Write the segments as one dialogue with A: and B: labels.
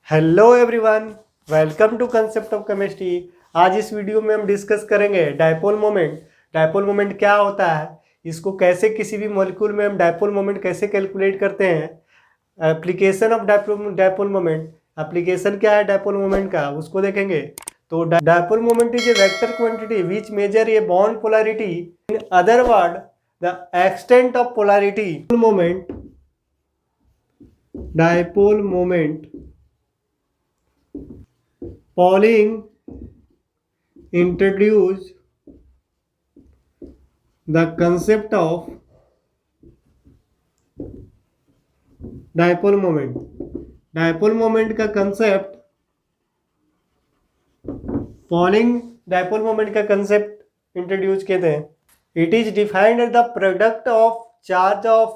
A: Hello everyone, welcome to concept of chemistry. आज इस video में हम डिस्कस करेंगे डायपोल मोमेंट। डायपोल मोमेंट क्या होता है, इसको कैसे किसी भी मॉलिक्यूल में हम डायपोल मोमेंट कैसे कैलकुलेट करते हैं, application of dipole moment, application क्या है डायपोल मोमेंट का उसको देखेंगे। तो dipole moment is a vector quantity which measure a bond polarity, in other word the extent of polarity. Moment, dipole moment, Pauling introduced the concept of dipole moment. Dipole moment का concept, Pauling dipole moment का concept introduce किए थे। It is defined as the product of charge of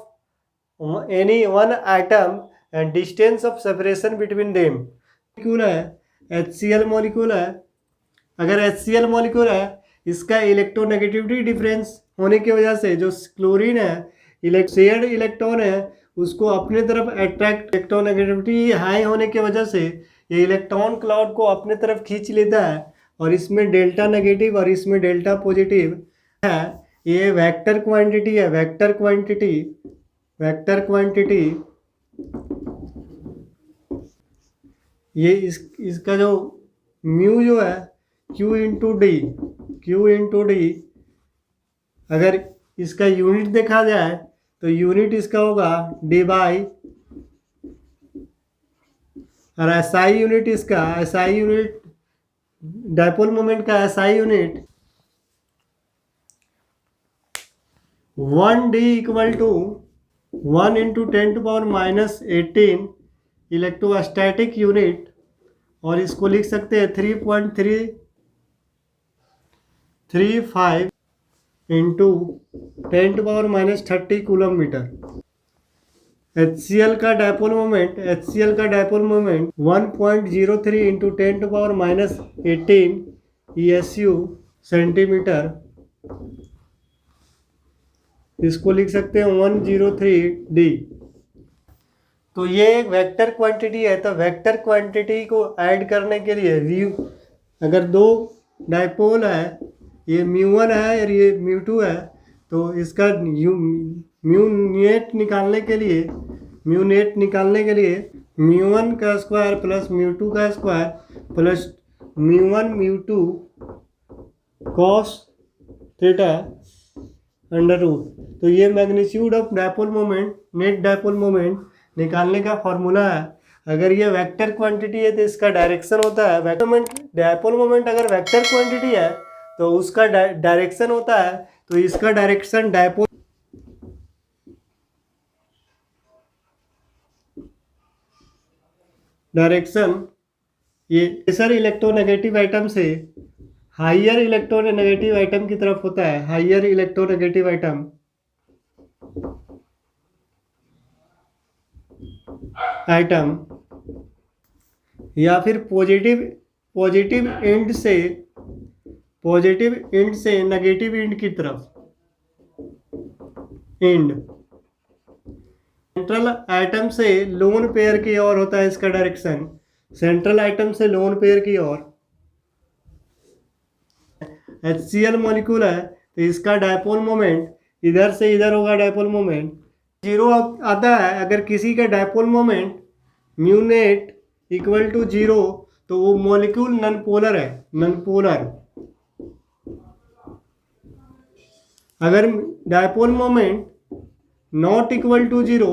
A: any one atom and distance of separation between them. Molecule है, HCl molecule है। अगर HCl molecule है, इसका electronegativity difference होने की वजह से जो क्लोरीन है शेयर्ड इलेक्ट्रॉन है उसको अपने तरफ अट्रैक्ट, इलेक्ट्रोनेगेटिविटी हाई होने की वजह से ये इलेक्ट्रॉन क्लाउड को अपने तरफ खींच लेता है और इसमें डेल्टा नेगेटिव और इसमें डेल्टा पॉजिटिव है। ये वेक्टर क्वांटिटी है, वेक्टर क्वांटिटी, वेक्टर क्वांटिटी। ये इसका जो म्यू जो है Q into D, Q into D, अगर इसका यूनिट देखा जाए तो यूनिट इसका होगा डी बाई, और एसआई यूनिट इसका, एसआई यूनिट डायपोल मोमेंट का SI unit 1D equal to 1 into 10⁻⁻18 electrostatic unit, और इसको लिख सकते हैं 3.335 इंटू 10⁻30 कूलम मीटर। HCl का डायपोल मोमेंट, HCl का dipole moment 1.03 into 10⁻18 ESU centimetre, इसको लिख सकते हैं 103D। तो ये एक वेक्टर क्वांटिटी है। तो वेक्टर क्वांटिटी को ऐड करने के लिए अगर दो डायपोल है, ये μ1 है और ये μ2 है, तो इसका म्यू नेट निकालने के लिए, म्यू नेट निकालने के लिए μ1 का स्क्वायर प्लस μ2 का square plus μ1 μ2 cos theta under root. तो ये magnitude of dipole moment, net dipole moment निकालने का फॉर्मूला है। अगर ये वेक्टर क्वांटिटी है तो इसका डायरेक्शन होता है वेक्टर मोमेंट। डायपोल मोमेंट अगर वेक्टर क्वांटिटी है तो उसका डायरेक्शन होता है, तो इसका डायरेक्शन डायपोल डायरेक्शन ये प्रेशर इलेक्ट्रोनेगेटिव आइटम से हाइयर इलेक्ट्रोनेगेटिव आइटम की तरफ होता है, हाइयर इलेक्ट्रोनेगेटिव आइटम या फिर पॉजिटिव एंड से नेगेटिव एंड की तरफ, एंड सेंट्रल आइटम से लोन पेयर की ओर होता है इसका डायरेक्शन, सेंट्रल आइटम से लोन पेयर की ओर। HCl मॉलिक्यूल है तो इसका डायपोल मोमेंट इधर से इधर होगा, डायपोल मोमेंट 0 आता है। अगर किसी का dipole moment mu net equal to 0 तो वो मॉलिक्यूल नॉन पोलर है, नॉन पोलर। अगर dipole moment not equal to 0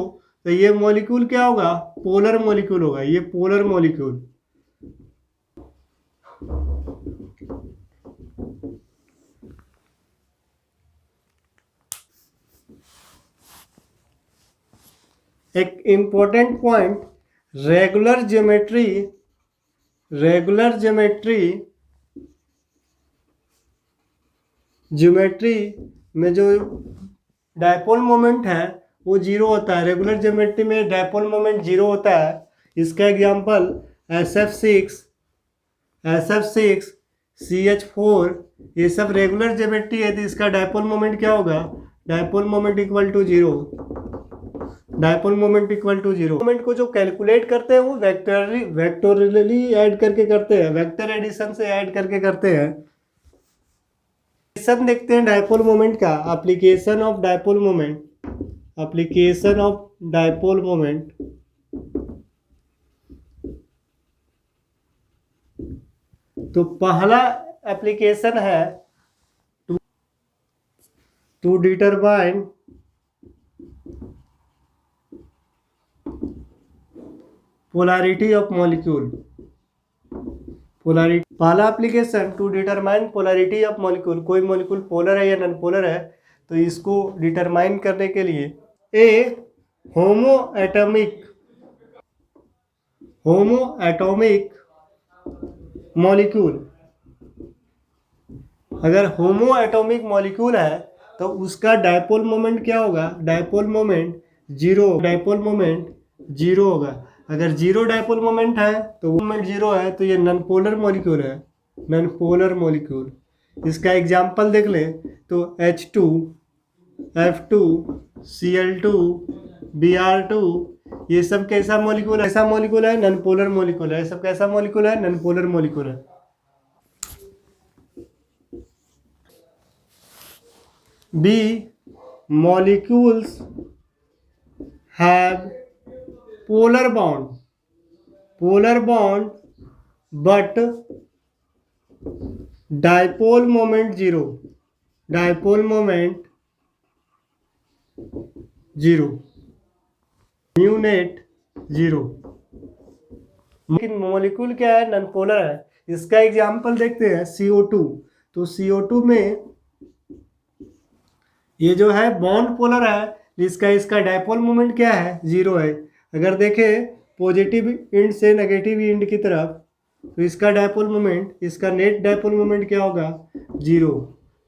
A: तो ये मॉलिक्यूल क्या होगा, पोलर मॉलिक्यूल होगा, ये पोलर मॉलिक्यूल। एक इम्पोर्टेंट पॉइंट, रेगुलर ज्योमेट्री में जो डायपोल मोमेंट है वो 0 होता है। रेगुलर ज्योमेट्री में डायपोल मोमेंट 0 होता है। इसका एग्जांपल SF6, CH4, ये सब रेगुलर ज्योमेट्री है, तो इसका डायपोल मोमेंट क्या होगा, dipole moment equal to 0। Dipole moment equal to 0। Moment को जो कैलकुलेट करते हैं वो वेक्टोरियली ऐड करके करते हैं, वेक्टर एडिशन से ऐड करके करते हैं। एप्लीकेशन देखते हैं डायपोल मोमेंट का, application of dipole moment, application of dipole moment. तो पहला एप्लीकेशन है to determine polarity of molecule. Polarity, पहला application to determine polarity of molecule, कोई मॉलिक्यूल पोलर है या नॉन पोलर है तो इसको डिटरमाइन करने के लिए ए होमोएटॉमिक मॉलिक्यूल, अगर होमोएटॉमिक मॉलिक्यूल है तो उसका डायपोल मोमेंट क्या होगा, डायपोल मोमेंट जीरो होगा। अगर जीरो डायपोल मोमेंट है तो मोमेंट जीरो है तो ये नॉन पोलर मॉलिक्यूल है, नॉन पोलर मॉलिक्यूल। इसका एग्जांपल देख ले तो H2, F2, Cl2, Br2, ये सब कैसा मॉलिक्यूल है, ऐसा मॉलिक्यूल है नॉन पोलर मॉलिक्यूल है, सब कैसा मॉलिक्यूल है, नॉन पोलर मॉलिक्यूल है। B, molecules have polar bond but dipole moment zero, mu net zero. लेकिन मॉलिक्यूल क्या है, नॉन पोलर है। इसका एग्जांपल देखते हैं CO2। तो CO2 में ये जो है बॉन्ड पोलर है, इसका डायपोल मोमेंट क्या है, जीरो है। अगर देखें पॉजिटिव इंड से नेगेटिव इंड की तरफ तो इसका डायपोल मोमेंट, इसका नेट डायपोल मोमेंट क्या होगा, जीरो।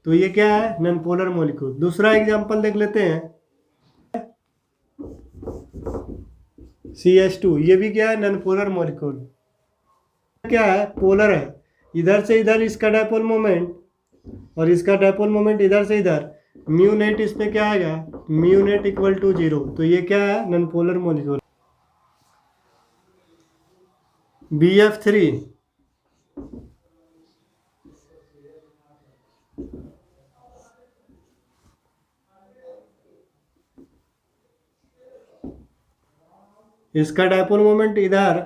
A: तो ये क्या है, नॉन पोलर मॉलिक्यूल। दूसरा एग्जांपल देख लेते हैं CH2, ये भी क्या है, नॉन पोलर मॉलिक्यूल। क्या है, पोलर है, इधर से इधर इसका डायपोल मोमेंट और इसका डायपोल मोमेंट इधर से इधर, म्यू नेट इस पे क्या आएगा, mu net equal to zero. तो ये क्या है, नॉन पोलर मॉलिक्यूल। BF3, इसका डायपोल मोमेंट इधर,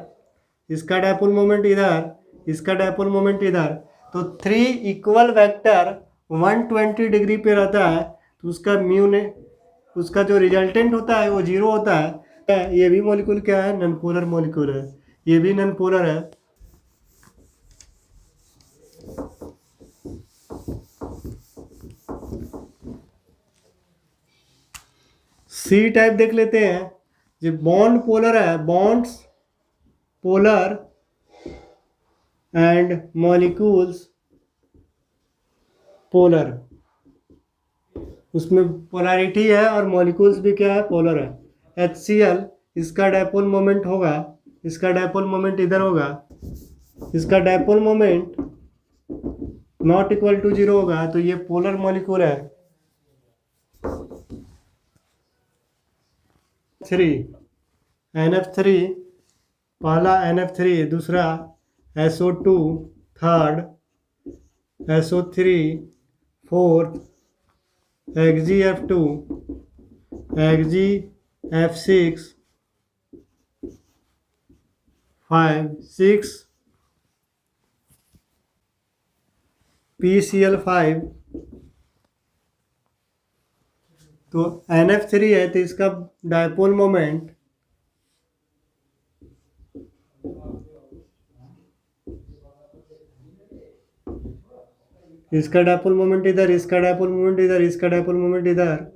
A: इसका डायपोल मोमेंट इधर, इसका डायपोल मोमेंट इधर। तो 3 इक्वल वेक्टर 120 डिग्री पे रहता है तो उसका म्यू ने, उसका जो रिजल्टेंट होता है वो जीरो होता है। ये भी मॉलिक्यूल क्या है, नॉन पोलर मॉलिक्यूल है, ये भी नॉन पोलर है। सी टाइप देख लेते हैं, जो बॉन्ड पोलर है, bonds polar and molecules polar, उसमें पोलैरिटी है और मॉलिक्यूल्स भी क्या है, पोलर है। HCl, इसका डायपोल मोमेंट होगा, इसका डायपोल मोमेंट इधर होगा, इसका dipole moment not equal to zero होगा तो ये पोलर मॉलिक्यूल है। 3 NF3, पहला NF3, दूसरा SO2, third SO3, fourth XgF2, XgF6, 6 PCl5। तो NF3 है तो इसका डायपोल मोमेंट इसका डायपोल मोमेंट इधर, इसका डायपोल मोमेंट इधर, इसका डायपोल मोमेंट इधर,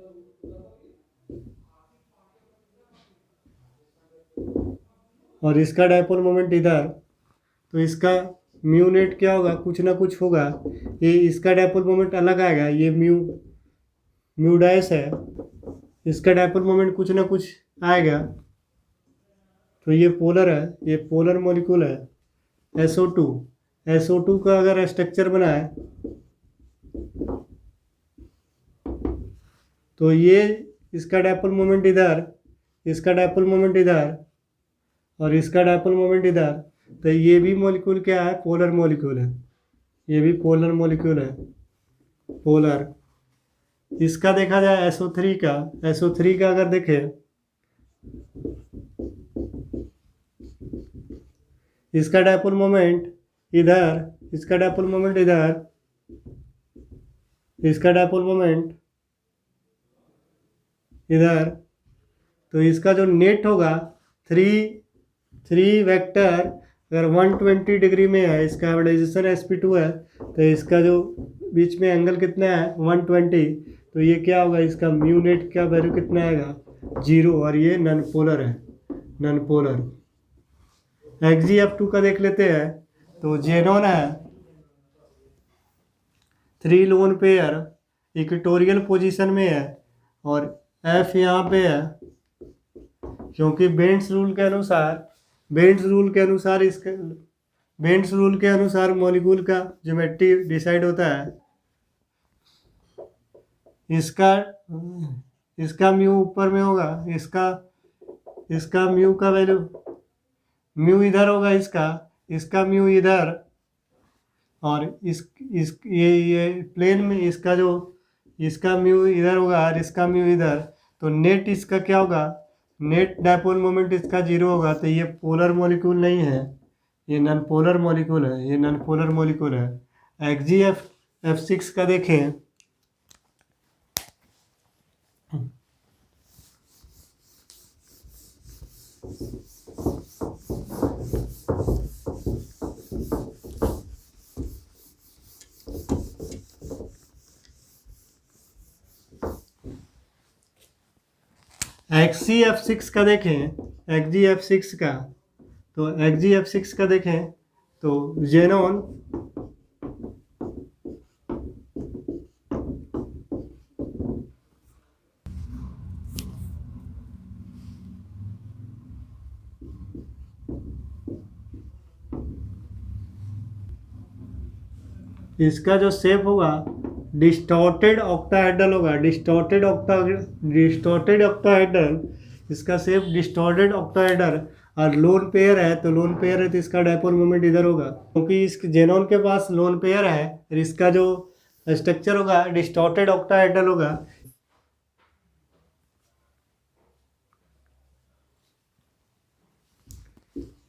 A: और इसका डायपोल मोमेंट इधर। तो इसका म्यू नेट क्या होगा, कुछ ना कुछ होगा। ये इसका डायपोल मोमेंट अलग आएगा, ये म्यू डैश है, इसका डायपोल मोमेंट कुछ ना कुछ आएगा। तो ये पोलर है, ये पोलर मॉलिक्यूल है। SO2 का अगर स्ट्रक्चर बनाए तो ये इसका डायपोल मोमेंट इधर, इसका डायपोल मोमेंट इधर और इसका डायपोल मोमेंट इधर, तो ये भी मॉलिक्यूल क्या है, पोलर मॉलिक्यूल है, ये भी पोलर मॉलिक्यूल है, पोलर। इसका देखा जाए SO3 का, SO3 का अगर देखें, इसका डायपोल मोमेंट इधर, इसका डायपोल मोमेंट इधर, इसका डायपोल मोमेंट इधर, तो इसका जो नेट होगा थ्री वेक्टर अगर 120 डिग्री में है, इसका हाइब्रिडाइजेशन sp2 है, तो इसका जो बीच में एंगल कितना है 120, तो ये क्या होगा, इसका म्यू नेट का वैल्यू कितना आएगा 0, और ये नॉन पोलर है, नॉन पोलर। XgF2 का देख लेते हैं, तो जेनॉन है 3 लोन पेयर इक्वेटोरियल पोजीशन में है और F यहाँ पे है, क्योंकि बेंड्स रूल के अनुसार मॉलिक्यूल का ज्योमेट्री डिसाइड होता है। इसका म्यू ऊपर में होगा, इसका म्यू का वैल्यू, म्यू इधर होगा, इसका म्यू इधर, और ये प्लेन में इसका म्यू इधर होगा और इसका म्यू इधर, तो नेट इसका क्या होगा, नेट डायपोल मोमेंट इसका 0 होगा, तो ये पोलर मॉलिक्यूल नहीं है, ये नॉन पोलर मॉलिक्यूल है, ये नॉन पोलर मॉलिक्यूल है। XgF6 का देखें, XgF6 का देखें, XgF6 का, तो XgF6 का देखें, तो जेनॉन इसका जो शेप होगा डिस्टॉर्टेड ऑक्टाहेड्रल होगा, डिस्टॉर्टेड ऑक्टाहेड्रल, इसका शेप डिस्टॉर्टेड ऑक्टाहेड्रल, और लोन पेयर है, तो लोन पेयर है तो इसका डायपोल मोमेंट इधर होगा, क्योंकि इस जेनॉन के पास लोन पेयर है, और इसका जो स्ट्रक्चर होगा डिस्टॉर्टेड ऑक्टाहेड्रल होगा।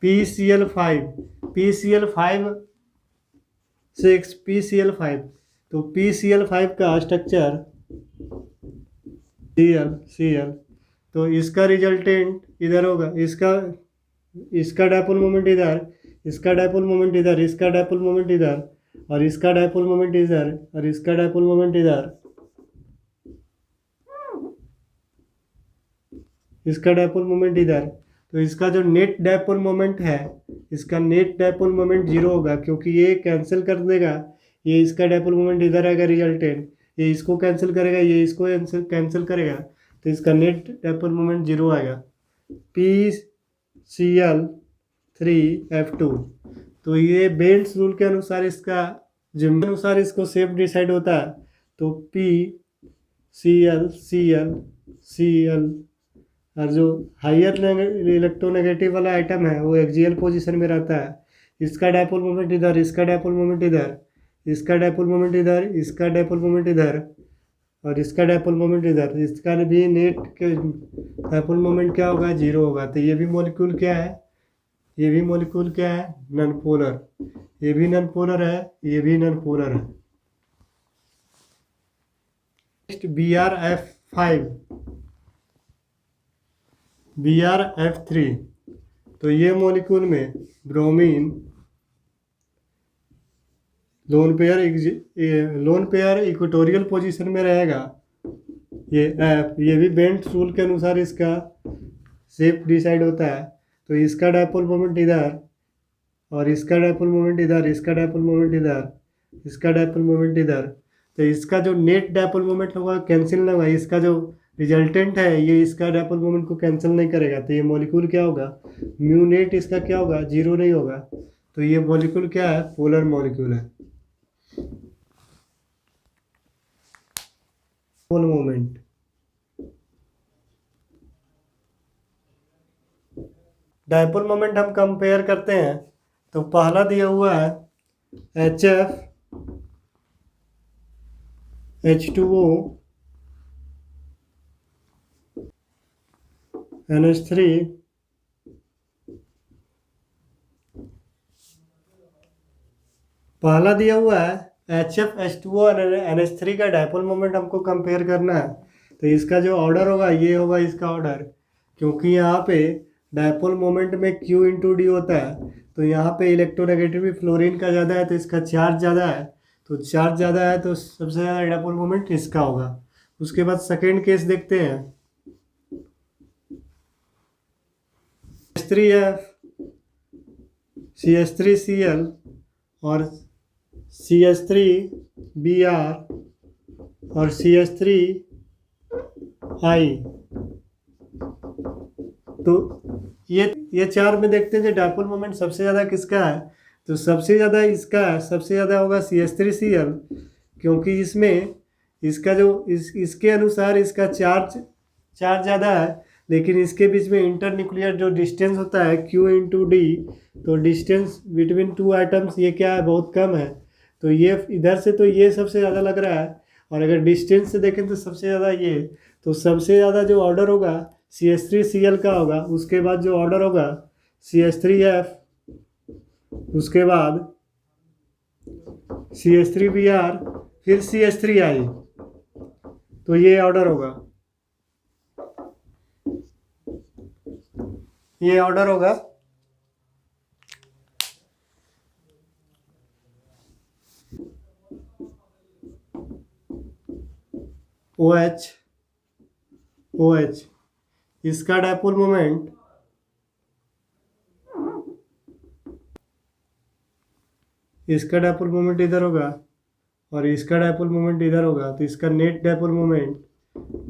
A: PCl5 तो PCl5 का स्ट्रक्चर Cl, तो इसका रिजल्टेंट इधर होगा, इसका डायपोल मोमेंट इधर, इसका डायपोल मोमेंट इधर, इसका डायपोल मोमेंट इधर, और इसका डायपोल मोमेंट इधर, और इसका डायपोल मोमेंट इधर, इसका डायपोल मोमेंट इधर, तो इसका जो नेट डायपोल मोमेंट है, इसका नेट डायपोल मोमेंट 0 होगा, क्योंकि ये कैंसिल कर देगा, ये इसका डायपोल मोमेंट इधर आएगा रिजल्टेंट, ये इसको कैंसिल करेगा, ये इसको कैंसिल करेगा, तो इसका नेट डायपोल मोमेंट 0 आएगा। PCl3F2, तो ये बेंड्स रूल के अनुसार इसको शेप डिसाइड होता है, तो PCl और जो हायर इलेक्ट्रोनेगेटिव वाला आइटम है वो एक्सियल पोजीशन में रहता है, इसका डायपोल मोमेंट इधर, इसका डायपोल मोमेंट इधर, इसका डायपोल मोमेंट इधर, इसका डायपोल मोमेंट इधर, और इसका डायपोल मोमेंट इधर, इसका भी नेट के डायपोल मोमेंट क्या होगा 0 होगा, तो ये भी मॉलिक्यूल क्या है, ये भी मॉलिक्यूल क्या है, नॉन पोलर, ये भी नॉन पोलर है, ये भी नॉन पोलर है। नेक्स्ट BrF3, तो ये मॉलिक्यूल में bromine lone pair equatorial position में रहेगा, ये F, ये भी बेंड्स रूल के अनुसार इसका शेप डिसाइड होता है, तो इसका डायपोल मोमेंट इधर, और इसका डायपोल मोमेंट इधर, इसका डायपोल मोमेंट इधर, इसका डायपोल मोमेंट इधर, तो इसका जो नेट डायपोल मोमेंट होगा कैंसिल नहीं होगा, इसका जो रिजल्टेंट है ये इसका डायपोल मोमेंट को कैंसिल नहीं करेगा, तो ये मॉलिक्यूल क्या होगा, म्यू नेट इसका क्या होगा 0 नहीं होगा, तो ये मॉलिक्यूल क्या है, पोलर मॉलिक्यूल है। मोमेंट डायपोल मोमेंट हम कंपेयर करते हैं तो पहला दिया हुआ है HF H2O NH3 पहला दिया हुआ है HF H2O और NH3 का डायपोल मोमेंट हमको कंपेयर करना है। तो इसका जो ऑर्डर होगा ये होगा इसका ऑर्डर, क्योंकि यहाँ पे डायपोल मोमेंट में Q इंटू डी होता है, तो यहाँ पे इलेक्ट्रोनेगेटिविटी फ्लोरीन का ज़्यादा है तो इसका चार्ज ज़्यादा है, तो चार्ज ज़्यादा है तो सबसे ज़्यादा डायपोल मोमेंट इसका होगा। उसके बाद सेकेंड केस देखते हैं, H3F CH3Cl और CH3Br और CH3I। तो ये चार में देखते हैं जो डायपोल मोमेंट सबसे ज़्यादा किसका है, तो सबसे ज़्यादा इसका है, सबसे ज़्यादा होगा CH3Cl, क्योंकि इसमें इसका जो इसके अनुसार इसका चार्ज ज़्यादा है, लेकिन इसके बीच में इंटरन्यूक्लियर जो डिस्टेंस होता है Q इंटू डी, तो डिस्टेंस बिटवीन टू एटम्स ये क्या है, बहुत कम है। तो ये इधर से तो ये सबसे ज़्यादा लग रहा है, और अगर डिस्टेंस से देखें तो सबसे ज़्यादा ये, तो सबसे ज़्यादा जो ऑर्डर होगा CH3Cl का होगा, उसके बाद जो ऑर्डर होगा CH3F, उसके बाद CH3Br, फिर CH3I, तो ये ऑर्डर होगा, ये ऑर्डर होगा। OH इसका डायपोल मोमेंट इधर होगा और इसका डायपोल मोमेंट इधर होगा, तो इसका net dipole moment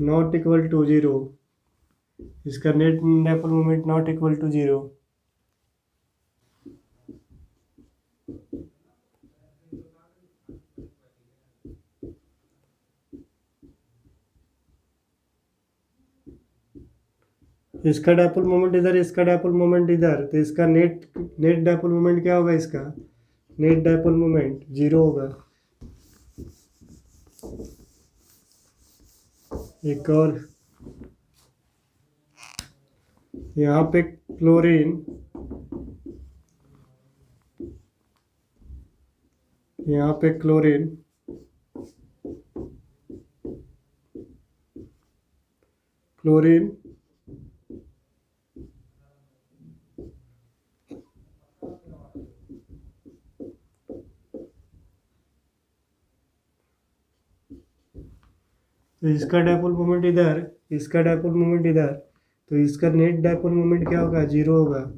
A: not equal to 0, इसका net dipole moment not equal to 0। इसका डायपोल मोमेंट इधर, इसका डायपोल मोमेंट इधर, तो इसका नेट डायपोल मोमेंट क्या होगा, इसका नेट डायपोल मोमेंट 0 होगा। एक और यहाँ पे क्लोरीन, यहाँ पे क्लोरीन, तो इसका डायपोल मोमेंट इधर, इसका डायपोल मोमेंट इधर, तो इसका नेट डायपोल मोमेंट क्या होगा, 0 होगा।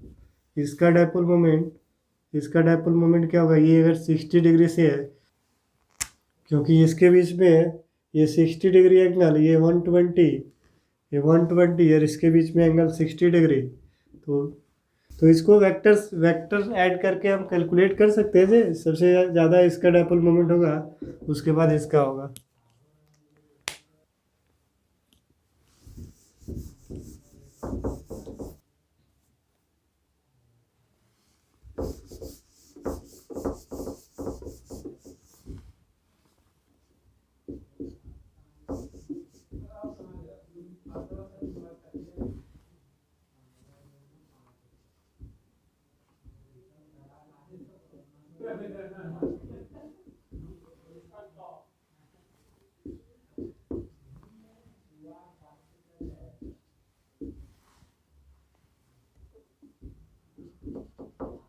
A: इसका डायपोल मोमेंट क्या होगा, ये अगर 60 डिग्री से है, क्योंकि इसके बीच में ये 60 डिग्री एंगल, ये 120 और इसके बीच में एंगल 60 डिग्री, तो इसको वेक्टर्स ऐड करके हम कैलकुलेट कर सकते हैं। सबसे ज़्यादा इसका डायपोल मोमेंट होगा, उसके बाद इसका होगा।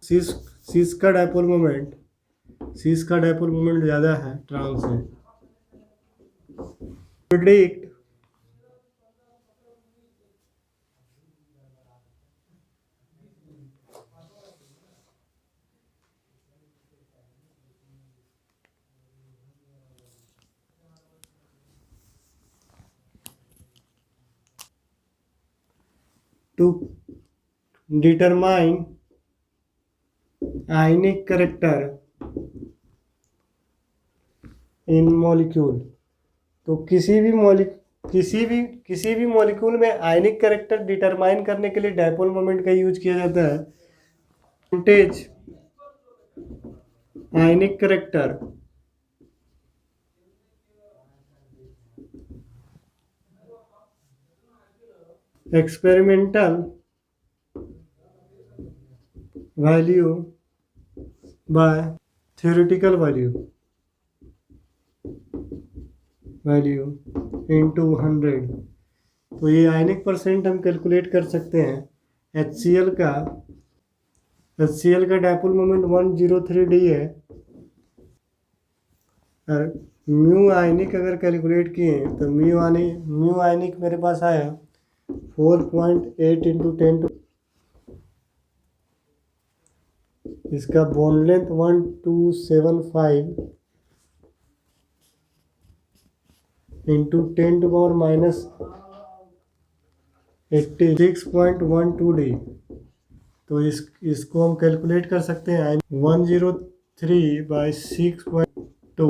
A: सीस का डायपोल मोमेंट ज़्यादा है ट्रांस से। Predict to determine ionic character in molecule, तो किसी भी किसी भी मॉलिक्यूल में आयनिक कैरेक्टर डिटरमाइन करने के लिए डायपोल मोमेंट का यूज किया जाता है। Percentage ionic character experimental value by theoretical value into 100। तो ये आयनिक परसेंट हम कैलकुलेट कर सकते हैं। HCl का डायपोल मोमेंट 103D है और म्यू आयनिक अगर कैलकुलेट किए तो म्यू आयनिक मेरे पास आया 4.8 इंटू 10 इसका बॉन्ड लेंथ 1275 इंटू 10⁻86.12D। तो इसको हम कैलकुलेट कर सकते हैं 103/6.2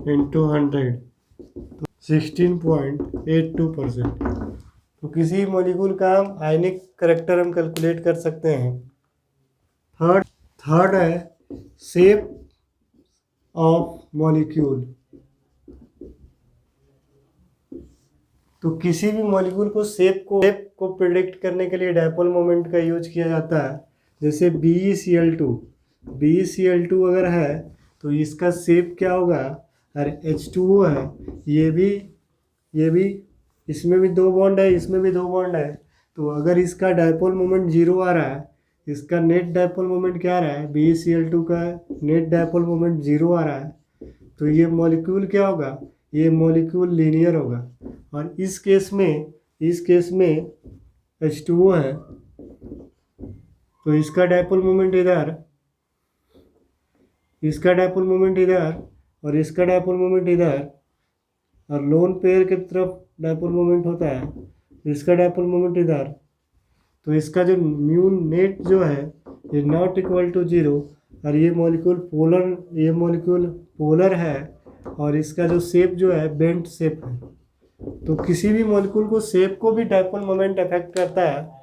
A: इंटू 100 तो 16.82%। तो किसी मॉलिक्यूल का हम आयनिक करैक्टर हम कैलकुलेट कर सकते हैं। थर्ड है शेप ऑफ मॉलिक्यूल। तो किसी भी मॉलिक्यूल को शेप को प्रिडिक्ट करने के लिए डायपोल मोमेंट का यूज किया जाता है। जैसे BeCl2 अगर है तो इसका शेप क्या होगा, और H2O है, ये भी इसमें भी 2 बॉन्ड है, इसमें भी 2 बॉन्ड है। तो अगर इसका डायपोल मोमेंट 0 आ रहा है, इसका नेट डायपोल मोमेंट क्या आ रहा है, BeCl2 का नेट डायपोल मोमेंट 0 आ रहा है, तो ये मॉलिक्यूल क्या होगा, ये मॉलिक्यूल लीनियर होगा। और इस केस में H2O है तो इसका डायपोल मोमेंट इधर, इसका डायपोल मोमेंट इधर और इसका डायपोल मोमेंट इधर, और लोन पेयर की तरफ डायपोल मोमेंट होता है, इसका डायपोल मोमेंट इधर। तो इसका जो म्यू नेट जो है ये नॉट इक्वल टू 0, और ये मॉलिक्यूल पोलर है और इसका जो शेप जो है बेंट शेप है। तो किसी भी मॉलिक्यूल को शेप को भी डायपोल मोमेंट अफेक्ट करता है।